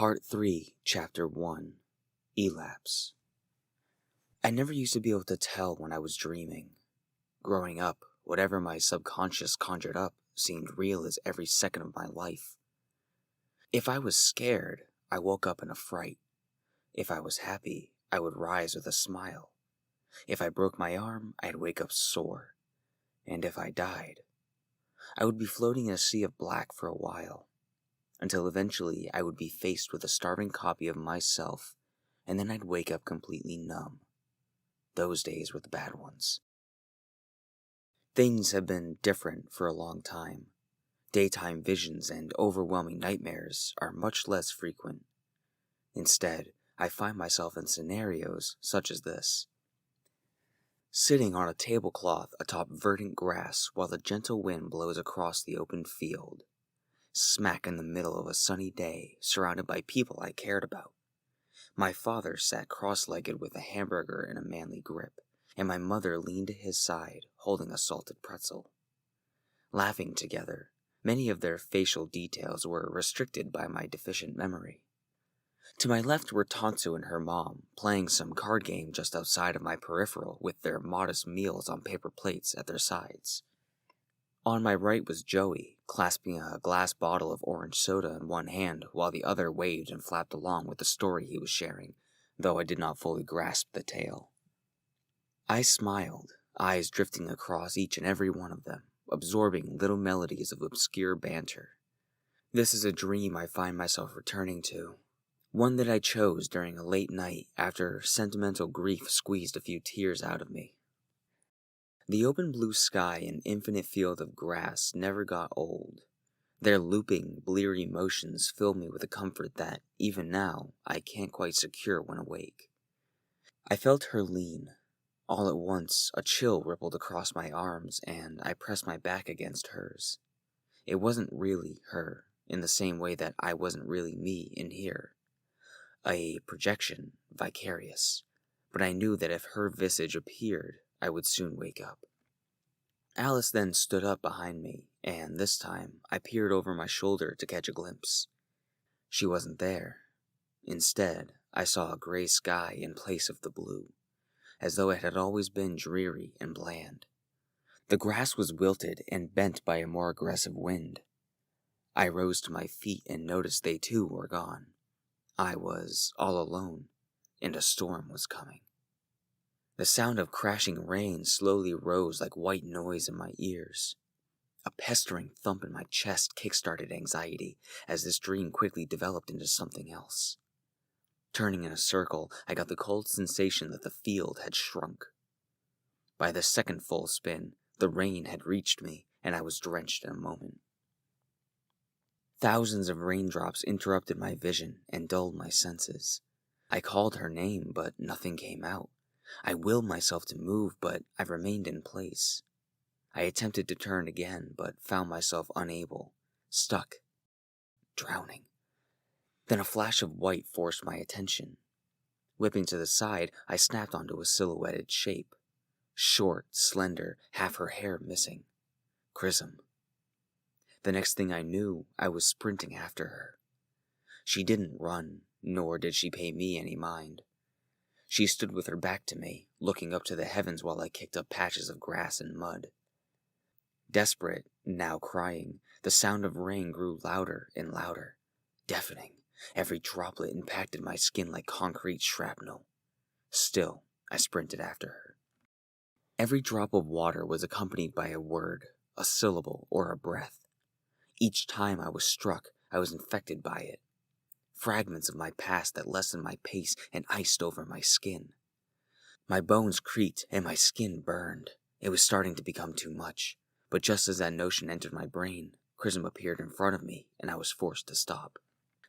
Part 3, Chapter 1, Elapse. I never used to be able to tell when I was dreaming. Growing up, whatever my subconscious conjured up seemed real as every second of my life. If I was scared, I woke up in a fright. If I was happy, I would rise with a smile. If I broke my arm, I'd wake up sore. And if I died, I would be floating in a sea of black for a while, until eventually I would be faced with a starving copy of myself, and then I'd wake up completely numb. Those days were the bad ones. Things have been different for a long time. Daytime visions and overwhelming nightmares are much less frequent. Instead, I find myself in scenarios such as this. Sitting on a tablecloth atop verdant grass while the gentle wind blows across the open field. Smack in the middle of a sunny day, surrounded by people I cared about. My father sat cross-legged with a hamburger in a manly grip, and my mother leaned to his side, holding a salted pretzel. Laughing together, many of their facial details were restricted by my deficient memory. To my left were Tansu and her mom, playing some card game just outside of my peripheral with their modest meals on paper plates at their sides. On my right was Joey, clasping a glass bottle of orange soda in one hand while the other waved and flapped along with the story he was sharing, though I did not fully grasp the tale. I smiled, eyes drifting across each and every one of them, absorbing little melodies of obscure banter. This is a dream I find myself returning to, one that I chose during a late night after sentimental grief squeezed a few tears out of me. The open blue sky and infinite field of grass never got old. Their looping, bleary motions fill me with a comfort that, even now, I can't quite secure when awake. I felt her lean. All at once, a chill rippled across my arms, and I pressed my back against hers. It wasn't really her, in the same way that I wasn't really me in here. A projection, vicarious, but I knew that if her visage appeared, I would soon wake up. Alice then stood up behind me, and this time I peered over my shoulder to catch a glimpse. She wasn't there. Instead, I saw a gray sky in place of the blue, as though it had always been dreary and bland. The grass was wilted and bent by a more aggressive wind. I rose to my feet and noticed they too were gone. I was all alone, and a storm was coming. The sound of crashing rain slowly rose like white noise in my ears. A pestering thump in my chest kick-started anxiety as this dream quickly developed into something else. Turning in a circle, I got the cold sensation that the field had shrunk. By the second full spin, the rain had reached me, and I was drenched in a moment. Thousands of raindrops interrupted my vision and dulled my senses. I called her name, but nothing came out. I willed myself to move, but I remained in place. I attempted to turn again, but found myself unable, stuck, drowning. Then a flash of white forced my attention. Whipping to the side, I snapped onto a silhouetted shape. Short, slender, half her hair missing. Chrism. The next thing I knew, I was sprinting after her. She didn't run, nor did she pay me any mind. She stood with her back to me, looking up to the heavens while I kicked up patches of grass and mud. Desperate, now crying, the sound of rain grew louder and louder, deafening. Every droplet impacted my skin like concrete shrapnel. Still, I sprinted after her. Every drop of water was accompanied by a word, a syllable, or a breath. Each time I was struck, I was infected by it. Fragments of my past that lessened my pace and iced over my skin. My bones creaked and my skin burned. It was starting to become too much, but just as that notion entered my brain, Chrism appeared in front of me and I was forced to stop.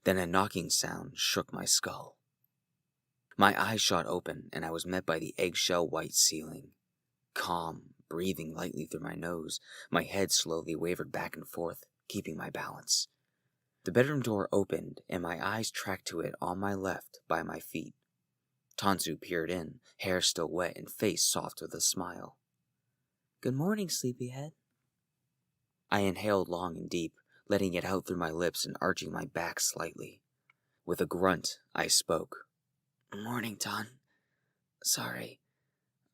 Then a knocking sound shook my skull. My eyes shot open and I was met by the eggshell white ceiling. Calm, breathing lightly through my nose, my head slowly wavered back and forth, keeping my balance. The bedroom door opened, and my eyes tracked to it on my left by my feet. Tansu peered in, hair still wet and face soft with a smile. "Good morning, sleepyhead." I inhaled long and deep, letting it out through my lips and arching my back slightly. With a grunt, I spoke. "Morning, Ton. Sorry,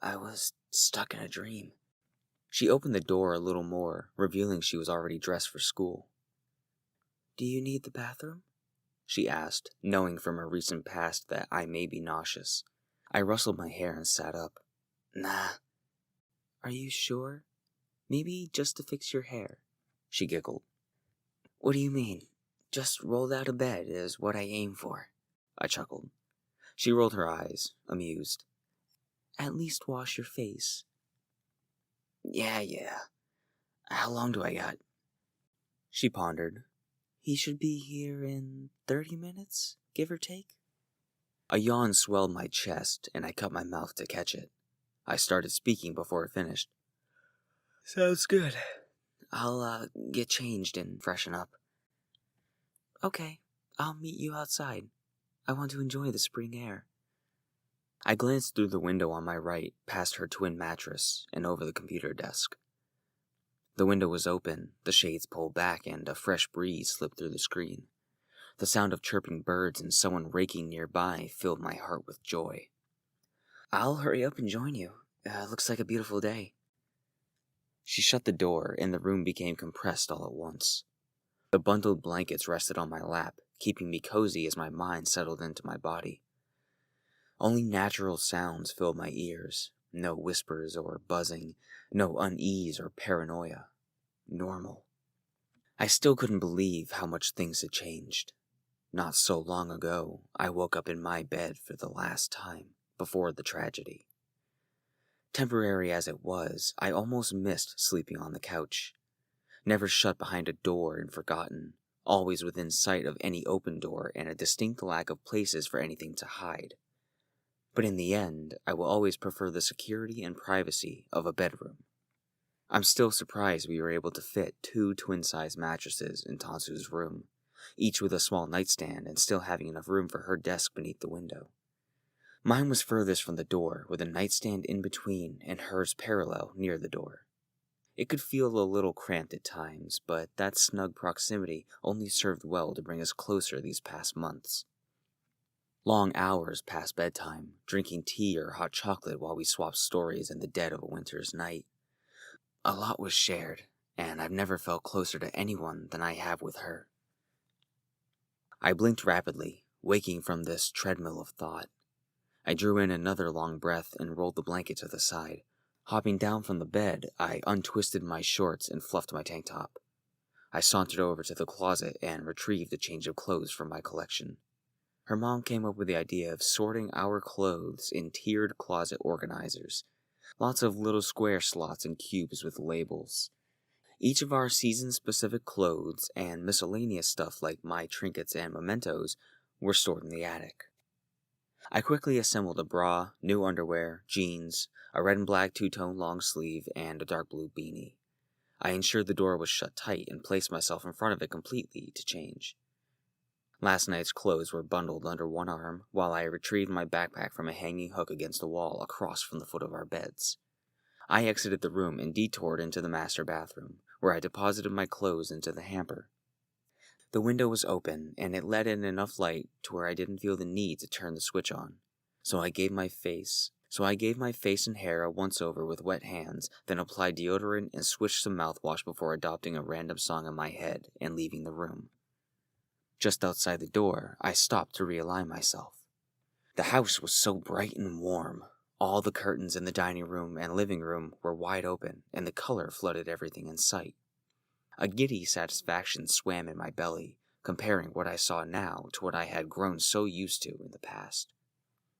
I was stuck in a dream." She opened the door a little more, revealing she was already dressed for school. "Do you need the bathroom?" she asked, knowing from her recent past that I may be nauseous. I rustled my hair and sat up. "Nah." "Are you sure? Maybe just to fix your hair," she giggled. "What do you mean? Just rolled out of bed is what I aim for," I chuckled. She rolled her eyes, amused. "At least wash your face." Yeah. How long do I got?" She pondered. "He should be here in 30 minutes, give or take." A yawn swelled my chest, and I cut my mouth to catch it. I started speaking before it finished. "Sounds good. I'll, get changed and freshen up." "Okay, I'll meet you outside. I want to enjoy the spring air." I glanced through the window on my right, past her twin mattress, and over the computer desk. The window was open, the shades pulled back, and a fresh breeze slipped through the screen. The sound of chirping birds and someone raking nearby filled my heart with joy. "I'll hurry up and join you. Looks like a beautiful day." She shut the door, and the room became compressed all at once. The bundled blankets rested on my lap, keeping me cozy as my mind settled into my body. Only natural sounds filled my ears. No whispers or buzzing, no unease or paranoia. Normal. I still couldn't believe how much things had changed. Not so long ago, I woke up in my bed for the last time, before the tragedy. Temporary as it was, I almost missed sleeping on the couch. Never shut behind a door and forgotten, always within sight of any open door and a distinct lack of places for anything to hide. But in the end, I will always prefer the security and privacy of a bedroom. I'm still surprised we were able to fit 2 twin-size mattresses in Tansu's room, each with a small nightstand and still having enough room for her desk beneath the window. Mine was furthest from the door, with a nightstand in between and hers parallel near the door. It could feel a little cramped at times, but that snug proximity only served well to bring us closer these past months. Long hours past bedtime, drinking tea or hot chocolate while we swapped stories in the dead of a winter's night. A lot was shared, and I've never felt closer to anyone than I have with her. I blinked rapidly, waking from this treadmill of thought. I drew in another long breath and rolled the blanket to the side. Hopping down from the bed, I untwisted my shorts and fluffed my tank top. I sauntered over to the closet and retrieved a change of clothes from my collection. Her mom came up with the idea of sorting our clothes in tiered closet organizers. Lots of little square slots and cubes with labels. Each of our season-specific clothes and miscellaneous stuff like my trinkets and mementos were stored in the attic. I quickly assembled a bra, new underwear, jeans, a red and black 2-tone long sleeve, and a dark blue beanie. I ensured the door was shut tight and placed myself in front of it completely to change. Last night's clothes were bundled under one arm, while I retrieved my backpack from a hanging hook against the wall across from the foot of our beds. I exited the room and detoured into the master bathroom, where I deposited my clothes into the hamper. The window was open, and it let in enough light to where I didn't feel the need to turn the switch on. So I gave my face and hair a once-over with wet hands, then applied deodorant and switched some mouthwash before adopting a random song in my head and leaving the room. Just outside the door, I stopped to realign myself. The house was so bright and warm. All the curtains in the dining room and living room were wide open, and the color flooded everything in sight. A giddy satisfaction swam in my belly, comparing what I saw now to what I had grown so used to in the past.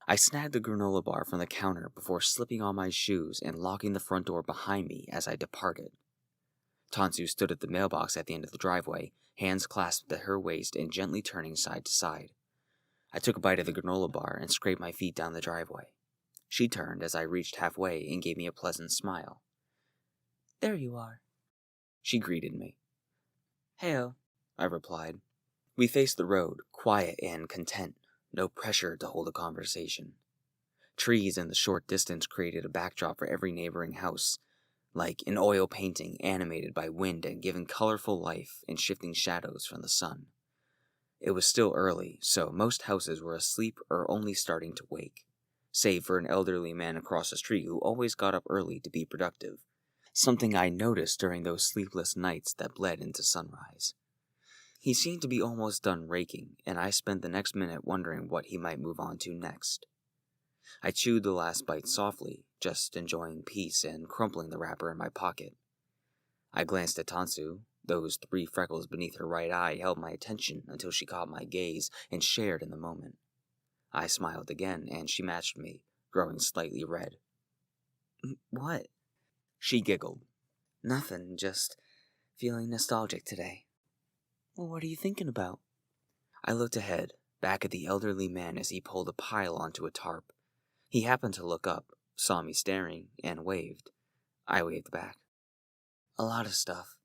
I snagged the granola bar from the counter before slipping on my shoes and locking the front door behind me as I departed. Tansu stood at the mailbox at the end of the driveway, hands clasped at her waist and gently turning side to side. I took a bite of the granola bar and scraped my feet down the driveway. She turned as I reached halfway and gave me a pleasant smile. "There you are," she greeted me. "Heyo," I replied. We faced the road, quiet and content, no pressure to hold a conversation. Trees in the short distance created a backdrop for every neighboring house, like an oil painting animated by wind and given colorful life and shifting shadows from the sun. It was still early, so most houses were asleep or only starting to wake, save for an elderly man across the street who always got up early to be productive, something I noticed during those sleepless nights that bled into sunrise. He seemed to be almost done raking, and I spent the next minute wondering what he might move on to next. I chewed the last bite softly, just enjoying peace and crumpling the wrapper in my pocket. I glanced at Tansu. Those 3 freckles beneath her right eye held my attention until she caught my gaze and shared in the moment. I smiled again, and she matched me, growing slightly red. "What?" She giggled. "Nothing, just feeling nostalgic today." "Well, what are you thinking about?" I looked ahead, back at the elderly man as he pulled a pile onto a tarp. He happened to look up, saw me staring, and waved. I waved back. "A lot of stuff.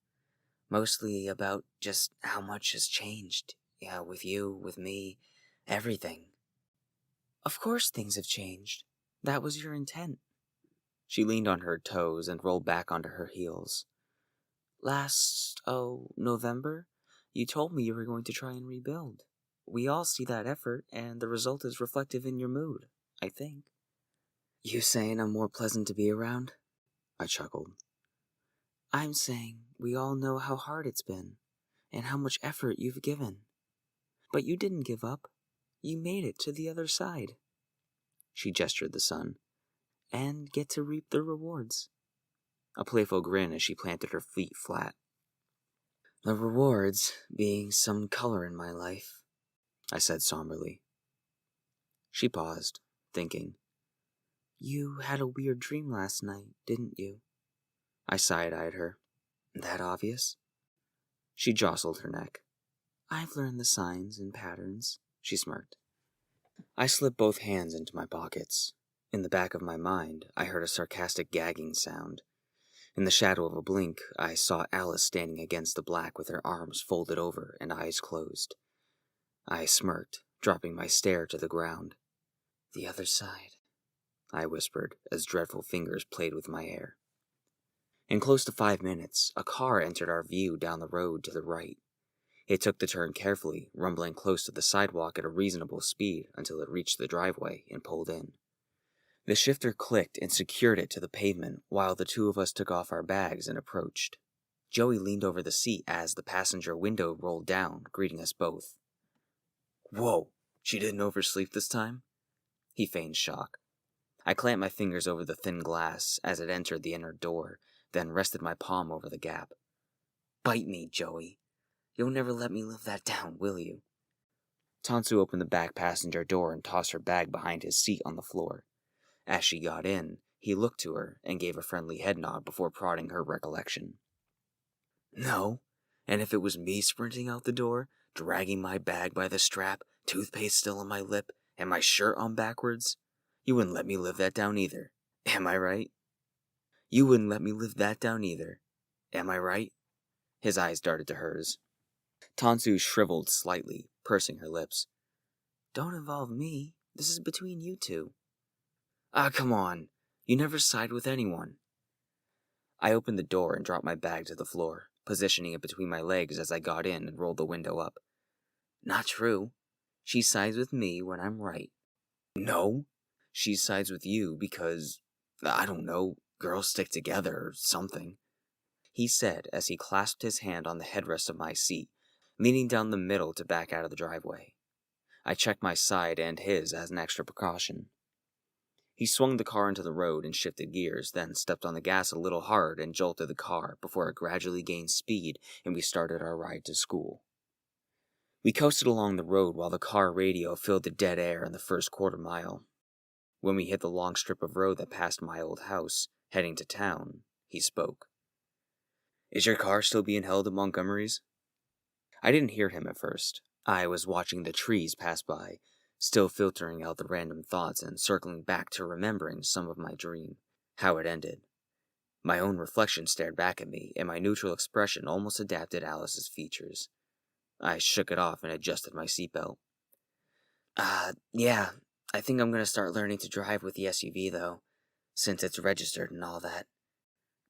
Mostly about just how much has changed. Yeah, with you, with me, everything." "Of course things have changed. That was your intent." She leaned on her toes and rolled back onto her heels. November, you told me you were going to try and rebuild. We all see that effort, and the result is reflective in your mood, I think." "You saying I'm more pleasant to be around?" I chuckled. "I'm saying we all know how hard it's been, and how much effort you've given. But you didn't give up. You made it to the other side." She gestured the sun. "And get to reap the rewards." A playful grin as she planted her feet flat. "The rewards being some color in my life," I said somberly. She paused, thinking. "You had a weird dream last night, didn't you?" I side-eyed her. "That obvious?" She jostled her neck. "I've learned the signs and patterns," she smirked. I slipped both hands into my pockets. In the back of my mind, I heard a sarcastic gagging sound. In the shadow of a blink, I saw Alice standing against the black with her arms folded over and eyes closed. I smirked, dropping my stare to the ground. "The other side," I whispered as dreadful fingers played with my hair. In close to 5 minutes, a car entered our view down the road to the right. It took the turn carefully, rumbling close to the sidewalk at a reasonable speed until it reached the driveway and pulled in. The shifter clicked and secured it to the pavement while the 2 of us took off our bags and approached. Joey leaned over the seat as the passenger window rolled down, greeting us both. "Whoa, she didn't oversleep this time?" He feigned shock. I clamped my fingers over the thin glass as it entered the inner door, then rested my palm over the gap. "Bite me, Joey. You'll never let me live that down, will you?" Tansu opened the back passenger door and tossed her bag behind his seat on the floor. As she got in, he looked to her and gave a friendly head nod before prodding her recollection. "No, and if it was me sprinting out the door, dragging my bag by the strap, toothpaste still on my lip, and my shirt on backwards, you wouldn't let me live that down either. Am I right? You wouldn't let me live that down either. Am I right?" His eyes darted to hers. Tansu shriveled slightly, pursing her lips. "Don't involve me. This is between you 2. "Ah, come on. You never side with anyone." I opened the door and dropped my bag to the floor, positioning it between my legs as I got in and rolled the window up. "Not true. She sides with me when I'm right." "No. She sides with you because, I don't know, girls stick together or something," he said as he clasped his hand on the headrest of my seat, leaning down the middle to back out of the driveway. I checked my side and his as an extra precaution. He swung the car into the road and shifted gears, then stepped on the gas a little hard and jolted the car before it gradually gained speed and we started our ride to school. We coasted along the road while the car radio filled the dead air in the first quarter mile. When we hit the long strip of road that passed my old house, heading to town, he spoke. "Is your car still being held at Montgomery's?" I didn't hear him at first. I was watching the trees pass by, still filtering out the random thoughts and circling back to remembering some of my dream, how it ended. My own reflection stared back at me, and my neutral expression almost adapted Alice's features. I shook it off and adjusted my seatbelt. Yeah, I think I'm going to start learning to drive with the SUV, though, since it's registered and all that.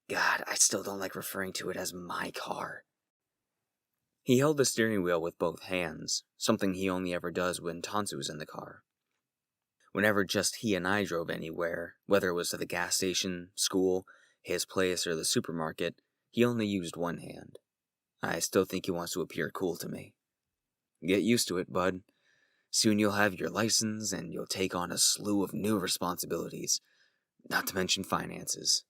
God, I still don't like referring to it as my car." He held the steering wheel with both hands, something he only ever does when Tansu is in the car. Whenever just he and I drove anywhere, whether it was to the gas station, school, his place, or the supermarket, he only used one hand. I still think he wants to appear cool to me. Get used to it, bud. Soon you'll have your license and you'll take on a slew of new responsibilities, not to mention finances.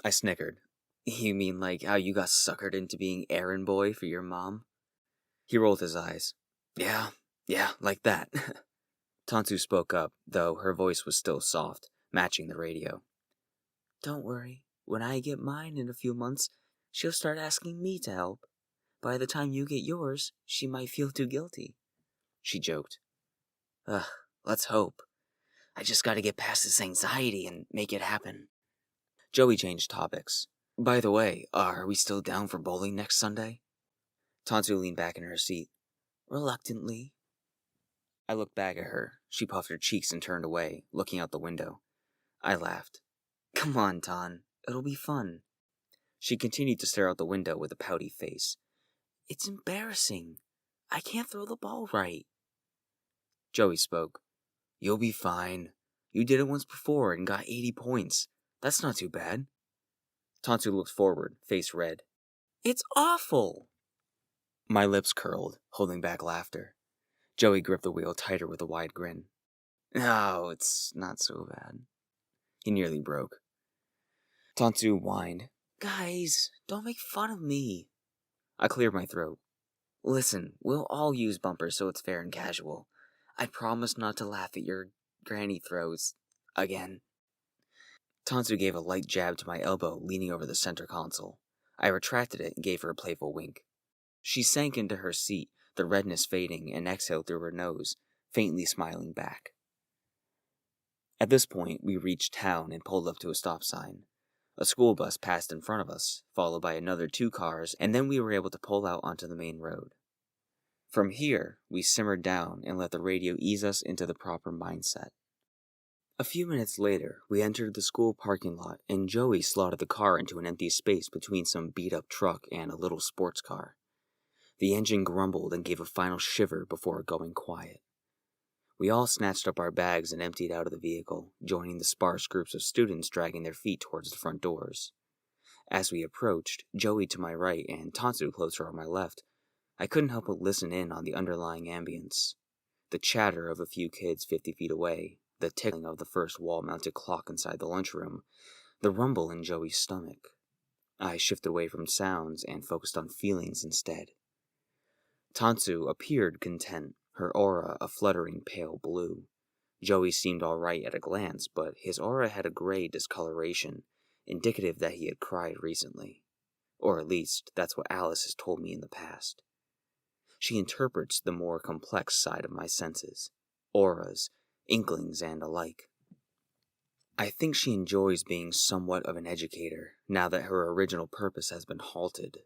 I snickered. You mean like how you got suckered into being errand boy for your mom? He rolled his eyes. Yeah, like that. Tansu spoke up, though her voice was still soft, matching the radio. Don't worry. When I get mine in a few months, she'll start asking me to help. By the time you get yours, she might feel too guilty. She joked. Let's hope. I just gotta get past this anxiety and make it happen. Joey changed topics. By the way, are we still down for bowling next Sunday? Tansu leaned back in her seat. Reluctantly. I looked back at her. She puffed her cheeks and turned away, looking out the window. I laughed. Come on, Tan. It'll be fun. She continued to stare out the window with a pouty face. It's embarrassing. I can't throw the ball right. Joey spoke. You'll be fine. You did it once before and got 80 points. That's not too bad. Tansu looked forward, face red. It's awful! My lips curled, holding back laughter. Joey gripped the wheel tighter with a wide grin. No, it's not so bad. He nearly broke. Tansu whined. Guys, don't make fun of me. I cleared my throat. Listen, we'll all use bumpers so it's fair and casual. I promise not to laugh at your granny throws again. Tansu gave a light jab to my elbow, leaning over the center console. I retracted it and gave her a playful wink. She sank into her seat, the redness fading, and exhaled through her nose, faintly smiling back. At this point, we reached town and pulled up to a stop sign. A school bus passed in front of us, followed by another 2 cars, and then we were able to pull out onto the main road. From here, we simmered down and let the radio ease us into the proper mindset. A few minutes later, we entered the school parking lot, and Joey slotted the car into an empty space between some beat-up truck and a little sports car. The engine grumbled and gave a final shiver before going quiet. We all snatched up our bags and emptied out of the vehicle, joining the sparse groups of students dragging their feet towards the front doors. As we approached, Joey to my right and Tansu closer on my left, I couldn't help but listen in on the underlying ambience. The chatter of a few kids 50 feet away, the ticking of the first wall-mounted clock inside the lunchroom, the rumble in Joey's stomach. I shifted away from sounds and focused on feelings instead. Tansu appeared content, her aura a fluttering pale blue. Joey seemed all right at a glance, but his aura had a gray discoloration, indicative that he had cried recently. Or at least, that's what Alice has told me in the past. She interprets the more complex side of my senses, auras, inklings, and alike. I think she enjoys being somewhat of an educator, now that her original purpose has been halted.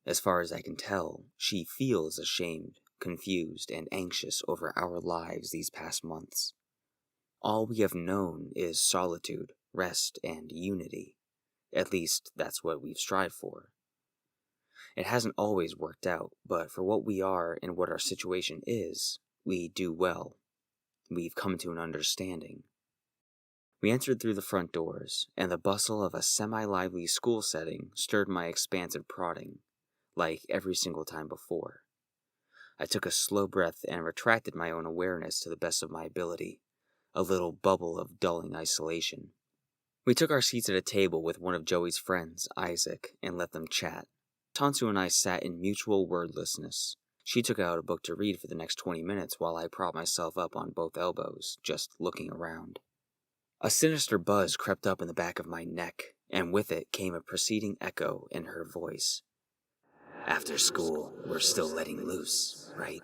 As far as I can tell, she feels ashamed, confused, and anxious over our lives these past months. All we have known is solitude, rest, and unity. At least, that's what we've strived for. It hasn't always worked out, but for what we are and what our situation is, we do well. We've come to an understanding. We entered through the front doors, and the bustle of a semi-lively school setting stirred my expansive prodding, like every single time before. I took a slow breath and retracted my own awareness to the best of my ability, a little bubble of dulling isolation. We took our seats at a table with one of Joey's friends, Isaac, and let them chat. Tansu and I sat in mutual wordlessness. She took out a book to read for the next 20 minutes while I propped myself up on both elbows, just looking around. A sinister buzz crept up in the back of my neck, and with it came a preceding echo in her voice. After school, we're still letting loose, right?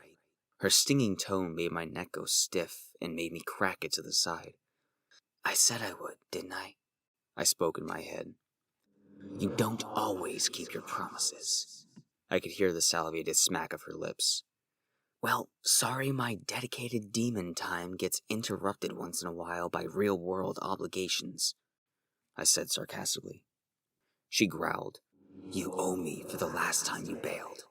Her stinging tone made my neck go stiff and made me crack it to the side. I said I would, didn't I? I spoke in my head. You don't always keep your promises. I could hear the salivated smack of her lips. Well, sorry my dedicated demon time gets interrupted once in a while by real-world obligations, I said sarcastically. She growled. You owe me for the last time you bailed.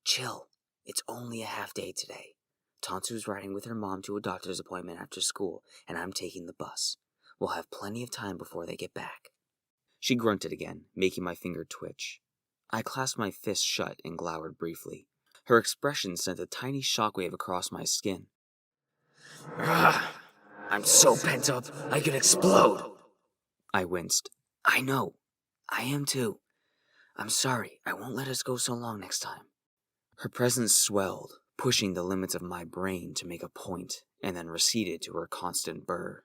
Chill. It's only a half day today. Tansu's riding with her mom to a doctor's appointment after school, and I'm taking the bus. We'll have plenty of time before they get back. She grunted again, making my finger twitch. I clasped my fist shut and glowered briefly. Her expression sent a tiny shockwave across my skin. I'm so pent up, I could explode. I winced. I know. I am too. I'm sorry, I won't let us go so long next time. Her presence swelled, pushing the limits of my brain to make a point, and then receded to her constant burr.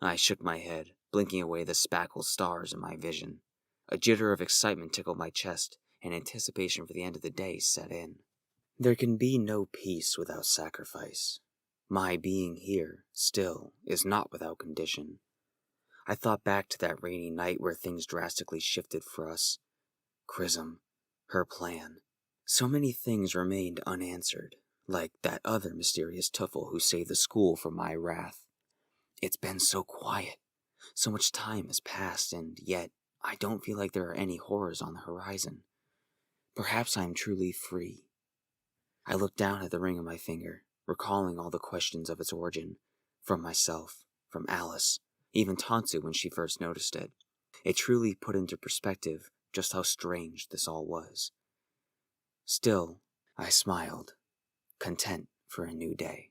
I shook my head, blinking away the spackled stars in my vision. A jitter of excitement tickled my chest, and anticipation for the end of the day set in. There can be no peace without sacrifice. My being here, still, is not without condition. I thought back to that rainy night where things drastically shifted for us. Chrism, her plan. So many things remained unanswered, like that other mysterious tuffle who saved the school from my wrath. It's been so quiet. So much time has passed, and yet I don't feel like there are any horrors on the horizon. Perhaps I am truly free. I looked down at the ring on my finger, recalling all the questions of its origin, from myself, from Alice, even Tansu when she first noticed it. It truly put into perspective just how strange this all was. Still, I smiled, content for a new day.